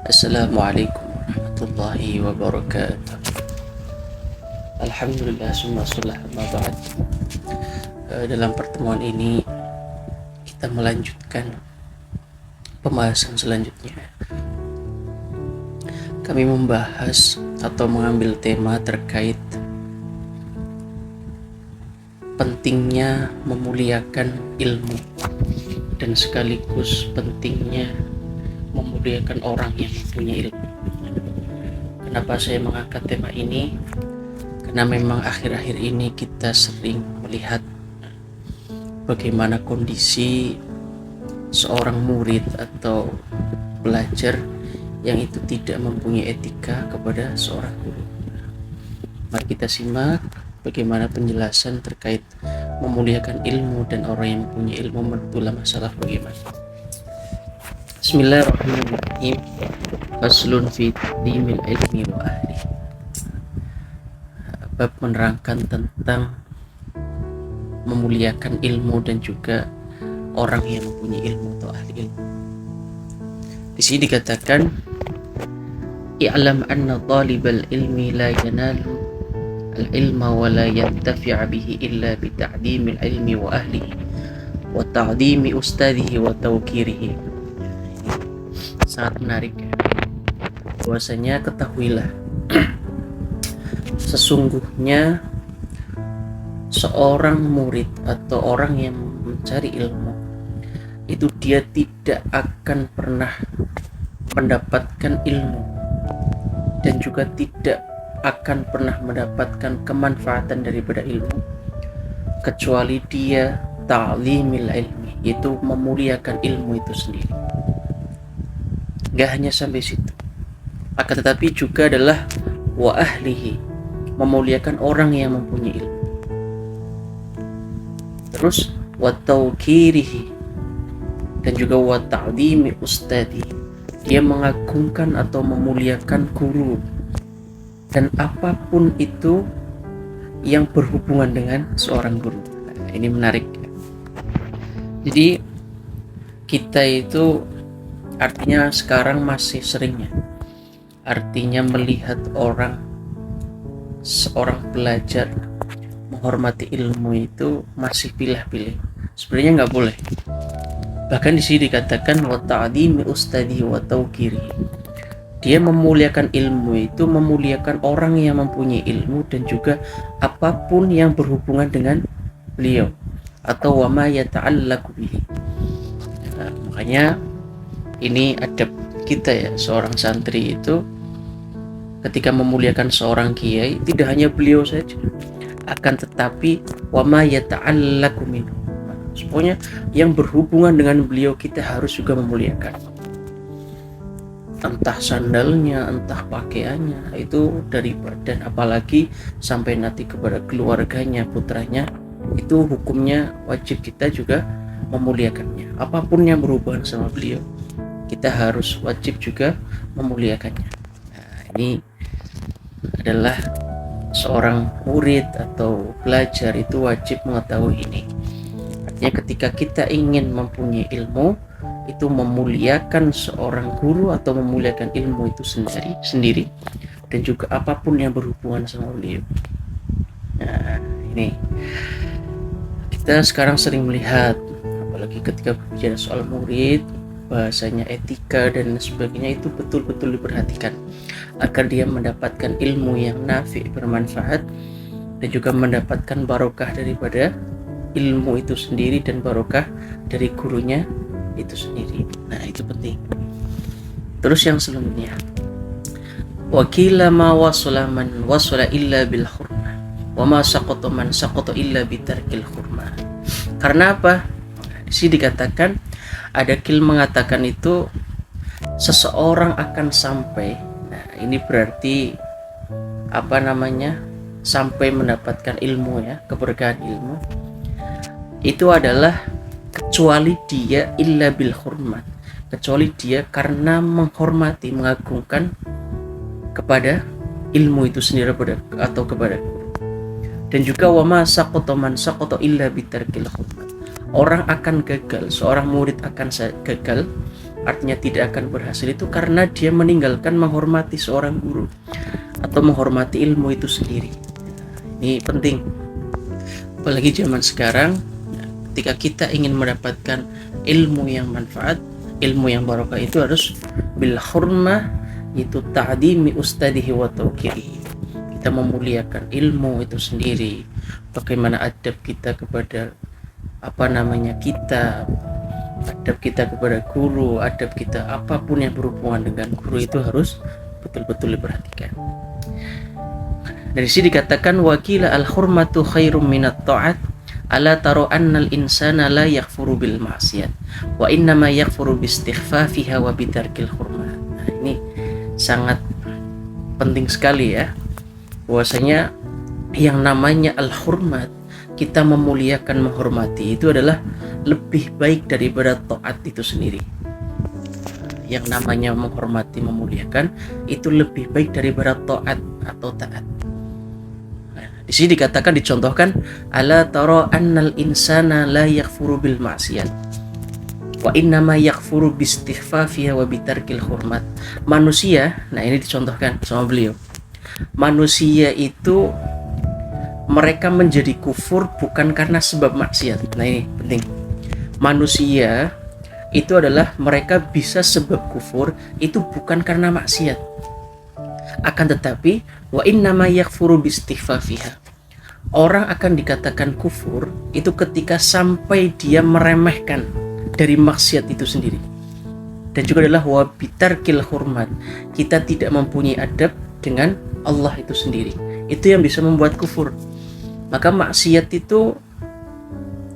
Assalamualaikum warahmatullahi wabarakatuh. Alhamdulillah summa sholah amma ba'd. Dalam pertemuan ini kita melanjutkan pembahasan selanjutnya. Kami membahas atau mengambil tema terkait pentingnya memuliakan ilmu dan sekaligus pentingnya memuliakan orang yang punya ilmu. Kenapa saya mengangkat tema ini? Karena memang akhir-akhir ini kita sering melihat bagaimana kondisi seorang murid atau belajar yang itu tidak mempunyai etika kepada seorang guru. Mari kita simak bagaimana penjelasan terkait memuliakan ilmu dan orang yang mempunyai ilmu menurut masalah bagaimana. Bismillahirrahmanirrahim. Faslun fi taqdimil ilmi wa ahli. Bab menerangkan tentang memuliakan ilmu dan juga orang yang mempunyai ilmu atau ahli ilmu. Di sini dikatakan i'lam anna talibal ilmi la yanalu al-ilma wa la yantafi'a bihi illa bi ta'dimil ilmi wa ahlihi wa ta'dimi ustadihi wa tawqirihi. Sangat menarik ya. Bahwasanya ketahuilah sesungguhnya seorang murid atau orang yang mencari ilmu itu dia tidak akan pernah mendapatkan ilmu dan juga tidak akan pernah mendapatkan kemanfaatan daripada ilmu kecuali dia ta'limil ilmi, yaitu memuliakan ilmu itu sendiri. Gak hanya sampai situ, akan tetapi juga adalah wa ahlihi, memuliakan orang yang mempunyai ilmu. Terus wa tawqirihi, dan juga wa ta'dimi ustadi, dia mengagungkan atau memuliakan guru dan apapun itu yang berhubungan dengan seorang guru. Nah, ini menarik. Jadi kita itu artinya sekarang masih seringnya artinya melihat seorang belajar menghormati ilmu itu masih pilih-pilih. Sebenarnya nggak boleh. Bahkan di sini dikatakan wa ta'dimi ustadi wa tawqiri. Dia memuliakan ilmu itu memuliakan orang yang mempunyai ilmu dan juga apapun yang berhubungan dengan beliau atau wa ma yata'allaqu bihi. Nah, makanya ini adab kita ya, seorang santri itu ketika memuliakan seorang kiai tidak hanya beliau saja, akan tetapi wa ma yata'allaqu minhu. Semuanya yang berhubungan dengan beliau kita harus juga memuliakan. Entah sandalnya, entah pakaiannya, itu dan apalagi sampai nanti kepada keluarganya, putranya, itu hukumnya wajib kita juga memuliakannya. Apapun yang berhubungan sama beliau, kita harus wajib juga memuliakannya. Nah, ini adalah seorang murid atau belajar itu wajib mengetahui ini. Artinya ketika kita ingin mempunyai ilmu, itu memuliakan seorang guru atau memuliakan ilmu itu sendiri dan juga apapun yang berhubungan sama beliau. Nah, ini kita sekarang sering melihat, apalagi ketika berbicara soal murid, bahasanya etika dan sebagainya itu betul-betul diperhatikan agar dia mendapatkan ilmu yang nafi', bermanfaat, dan juga mendapatkan barokah daripada ilmu itu sendiri dan barokah dari gurunya itu sendiri. Nah, itu penting. Terus yang selanjutnya, wakila ma wasala man wasala illa bil hurmah wa ma saqata man saqata illa bitarkil hurmah. Karena apa? Di sini dikatakan, ada kil mengatakan itu seseorang akan sampai, nah ini berarti sampai mendapatkan ilmu ya, keberkahan ilmu itu adalah kecuali dia illa bil hurmat, kecuali dia karena menghormati, mengagungkan kepada ilmu itu sendiri atau kepada guru. Dan juga wa ma saqata man saqata illa bitarkil hurmat, orang akan gagal, seorang murid akan gagal artinya tidak akan berhasil, itu karena dia meninggalkan menghormati seorang guru atau menghormati ilmu itu sendiri. Ini penting, apalagi zaman sekarang ketika kita ingin mendapatkan ilmu yang manfaat, ilmu yang barokah, itu harus bil hurmah, itu ta'dimi ustadihi wa tawqirihi. Kita memuliakan ilmu itu sendiri, bagaimana adab kita kepada kitab, adab kita kepada guru, adab kita apapun yang berhubungan dengan guru itu harus betul-betul diperhatikan. Dari sini dikatakan wakila al-hurmatu khairum minat ta'at, ala taro annal insana la yakfuru bil ma'siyat wa innama yakfuru bistighfafiha wa bitarkil hurmat. Nah, ini sangat penting sekali ya, bahwasanya yang namanya al-hurmat, kita memuliakan, menghormati, itu adalah lebih baik daripada taat itu sendiri. Yang namanya menghormati, memuliakan, itu lebih baik daripada taat atau taat. Nah, di sini dikatakan, dicontohkan, ala tara annal insana la yakfuru bil ma'siyat wa innama yakfuru bistighfafiha wa bitarkil hurmat. Manusia, nah ini dicontohkan sama beliau, manusia itu mereka menjadi kufur bukan karena sebab maksiat. Nah ini penting, manusia itu adalah mereka bisa sebab kufur itu bukan karena maksiat, akan tetapi wa innama yakfuru bistighfafiha, orang akan dikatakan kufur itu ketika sampai dia meremehkan dari maksiat itu sendiri. Dan juga adalah wa bitarkil hurmat, kita tidak mempunyai adab dengan Allah itu sendiri, itu yang bisa membuat kufur. Maka maksiat itu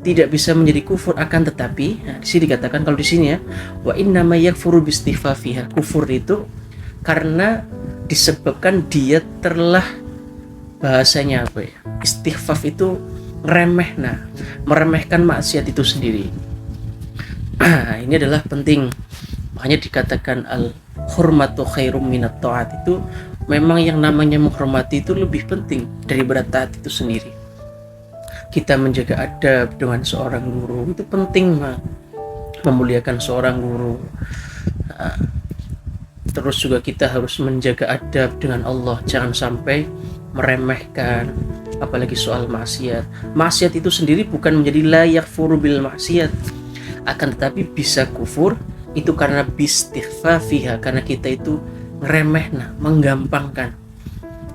tidak bisa menjadi kufur, akan tetapi di sini dikatakan, kalau di sini ya, wa innama yakfuru bistighfafiha, kufur itu karena disebabkan dia telah, bahasanya apa ya, istighfaf itu meremehkan maksiat itu sendiri. Ini adalah penting, makanya dikatakan al-hurmatu khairum minat ta'at, itu memang yang namanya menghormati itu lebih penting daripada taat itu sendiri. Kita menjaga adab dengan seorang guru itu penting, memuliakan seorang guru. Terus juga kita harus menjaga adab dengan Allah, jangan sampai meremehkan, apalagi soal maksiat. Maksiat itu sendiri bukan menjadi la yakfuru bil maksiat, akan tetapi bisa kufur itu karena bistighfafiha, karena kita itu menggampangkan,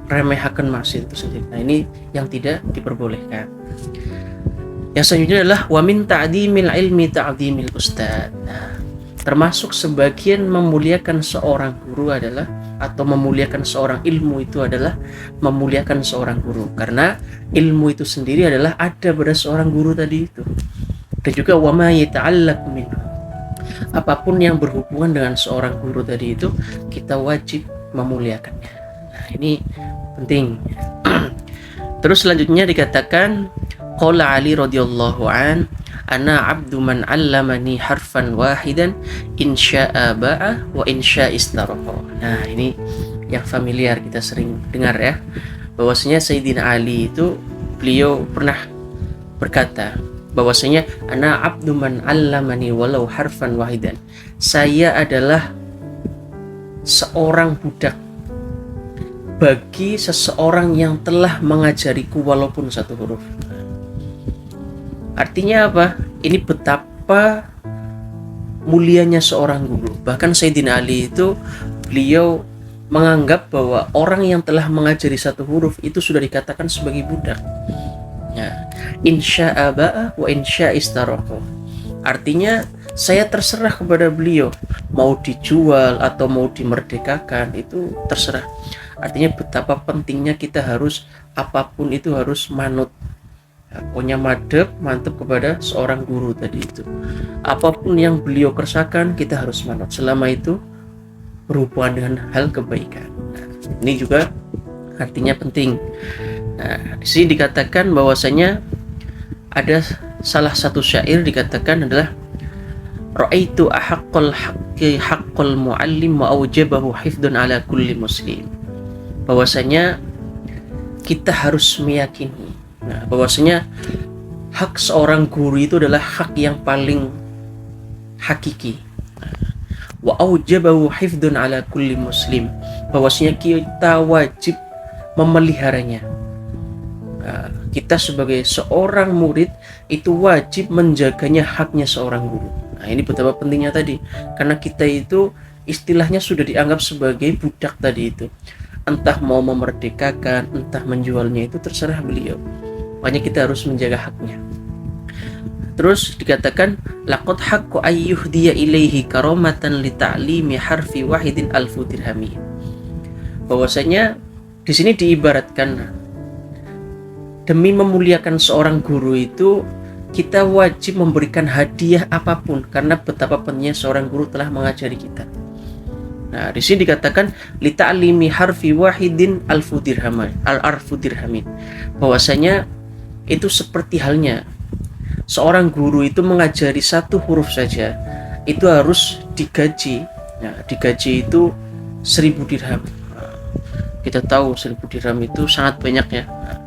remehkan maksiat itu sendiri. Nah ini yang tidak diperbolehkan. Yang selanjutnya adalah wa min ta'dimil ilmi ta'dimil ustad. Nah, termasuk sebagian memuliakan seorang guru adalah, atau memuliakan seorang ilmu itu adalah memuliakan seorang guru, karena ilmu itu sendiri adalah ada pada seorang guru tadi itu. Dan juga wa ma yata'allaq minhu, apapun yang berhubungan dengan seorang guru tadi itu kita wajib memuliakannya. Nah ini penting. Terus selanjutnya dikatakan, qala Ali radhiyallahu an, ana abdu man 'allamani harfan wahidan in syaa ba'a wa in syaa istaraha. Nah ini yang familiar, kita sering dengar ya, bahwasanya Sayyidina Ali itu, beliau pernah berkata bahwasanya ana abdu man 'allamani walau harfan wahidan, saya adalah seorang budak bagi seseorang yang telah mengajariku walaupun satu huruf. Artinya apa? Ini betapa mulianya seorang guru. Bahkan Sayyidina Ali itu, beliau menganggap bahwa orang yang telah mengajari satu huruf itu sudah dikatakan sebagai budak. Ya, insya'a ba'a wa insya'a istaraha. Artinya saya terserah kepada beliau, mau dijual atau mau dimerdekakan itu terserah. Artinya betapa pentingnya kita harus, apapun itu harus manut, pokoknya mantap kepada seorang guru tadi itu. Apapun yang beliau kerjakan kita harus manut, selama itu berhubungan dengan hal kebaikan. Nah, ini juga artinya penting. Nah, di sini dikatakan bahwasanya ada salah satu syair dikatakan adalah ra'aitu ahaqqal haqqi haqqal muallim wa aujabahu hifdun ala kulli muslim. Bahwasanya kita harus meyakini, bahwasanya hak seorang guru itu adalah hak yang paling hakiki. wa aujabahu hifdun ala kulli muslim, bahwasanya kita wajib memeliharanya. Nah, kita sebagai seorang murid itu wajib menjaganya haknya seorang guru. Nah, ini betapa pentingnya tadi, karena kita itu istilahnya sudah dianggap sebagai budak tadi itu. Entah mau memerdekakan, entah menjualnya, itu terserah beliau. Makanya kita harus menjaga haknya. Terus dikatakan laqad haqqu ayyuhdiya ilaihi karamatan li ta'limi harfi wahidin alfu dirhami. Bahwasanya di sini diibaratkan demi memuliakan seorang guru itu kita wajib memberikan hadiah apapun, karena betapa pentingnya seorang guru telah mengajari kita. Nah, di sini dikatakan li ta'limi harfi wahidin alfu dirhamin. Bahwasanya itu seperti halnya seorang guru itu mengajari satu huruf saja, itu harus digaji. Nah, digaji itu 1000 dirham. Nah, kita tahu 1000 dirham itu sangat banyak ya. Nah,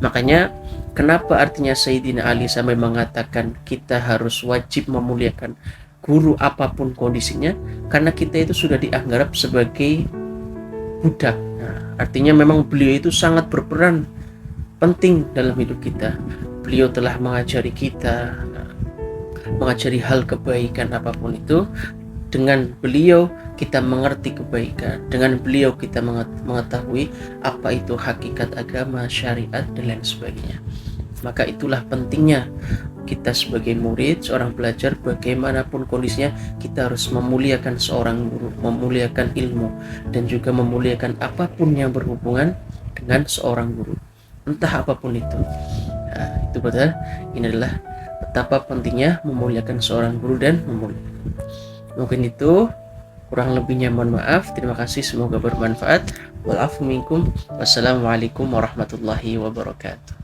makanya kenapa artinya Sayyidina Ali sampai mengatakan kita harus wajib memuliakan guru apapun kondisinya, karena kita itu sudah dianggap sebagai budak. Nah, artinya memang beliau itu sangat berperan penting dalam hidup kita. Beliau telah mengajari kita, mengajari hal kebaikan apapun itu. Dengan beliau kita mengerti kebaikan, dengan beliau kita mengetahui apa itu hakikat agama, syariat, dan lain sebagainya. Maka itulah pentingnya kita sebagai murid, seorang belajar, bagaimanapun kondisinya kita harus memuliakan seorang guru, memuliakan ilmu, dan juga memuliakan apapun yang berhubungan dengan seorang guru, entah apapun itu. Nah, itu betul. Ini adalah betapa pentingnya memuliakan seorang guru dan memuliakan. Mungkin itu, kurang lebihnya mohon maaf. Terima kasih, semoga bermanfaat. Wal afu minkum. Wassalamualaikum warahmatullahi wabarakatuh.